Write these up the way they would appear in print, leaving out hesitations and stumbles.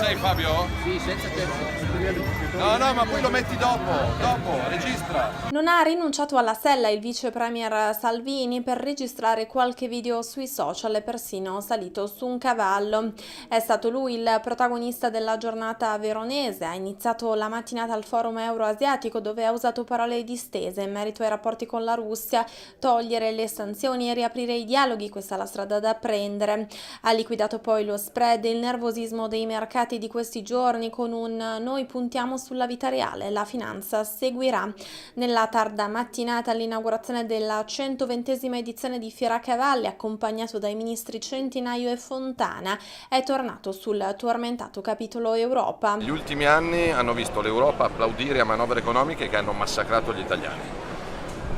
lei Fabio? Sì, senza tempo. No, ma poi lo metti dopo, registra. Non ha rinunciato alla sella il vice premier Salvini per registrare qualche video sui social e persino salito su un cavallo. È stato lui il protagonista della giornata veronese. Ha iniziato la mattinata al forum euroasiatico dove ha usato parole distese in merito ai rapporti con la Russia, togliere le sanzioni e riaprire i dialoghi, questa è la strada da prendere. Ha liquidato poi lo spread e il nervosismo dei mercati di questi giorni con un "noi puntiamo sulla vita reale, la finanza seguirà". Nella tarda mattinata all'inaugurazione della 120esima edizione di Fiera Cavalli, accompagnato dai ministri Centinaio e Fontana, è tornato sul tormentato capitolo Europa. Gli ultimi anni hanno visto l'Europa applaudire a manovre economiche che hanno massacrato gli italiani.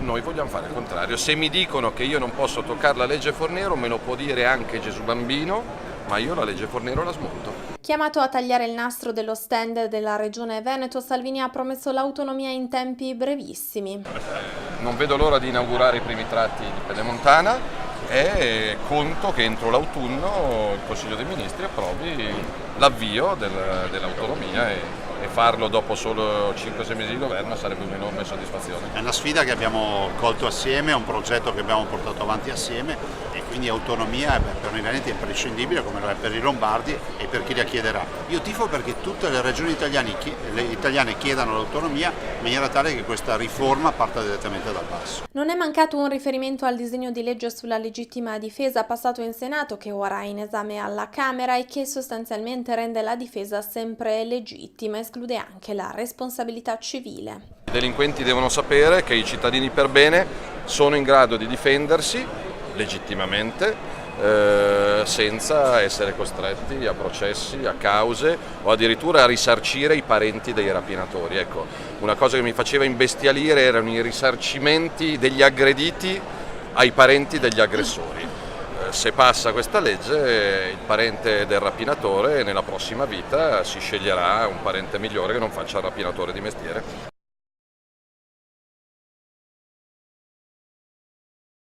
Noi vogliamo fare il contrario. Se mi dicono che io non posso toccare la legge Fornero, me lo può dire anche Gesù Bambino, ma io la legge Fornero la smonto. Chiamato a tagliare il nastro dello stand della Regione Veneto, Salvini ha promesso l'autonomia in tempi brevissimi. Non vedo l'ora di inaugurare i primi tratti di Pedemontana e conto che entro l'autunno il Consiglio dei Ministri approvi l'avvio dell'autonomia e farlo dopo solo 5-6 mesi di governo sarebbe un'enorme soddisfazione. È una sfida che abbiamo colto assieme, è un progetto che abbiamo portato avanti assieme e quindi autonomia per noi veneti è imprescindibile, come lo è per i lombardi e per chi la chiederà. Io tifo perché tutte le regioni italiane chiedano l'autonomia in maniera tale che questa riforma parta direttamente dal basso. Non è mancato un riferimento al disegno di legge sulla legittima difesa passato in Senato, che ora è in esame alla Camera e che sostanzialmente rende la difesa sempre legittima, esclude anche la responsabilità civile. I delinquenti devono sapere che i cittadini per bene sono in grado di difendersi legittimamente senza essere costretti a processi, a cause o addirittura a risarcire i parenti dei rapinatori. Ecco, una cosa che mi faceva imbestialire erano i risarcimenti degli aggrediti ai parenti degli aggressori. Se passa questa legge, il parente del rapinatore nella prossima vita si sceglierà un parente migliore che non faccia il rapinatore di mestiere.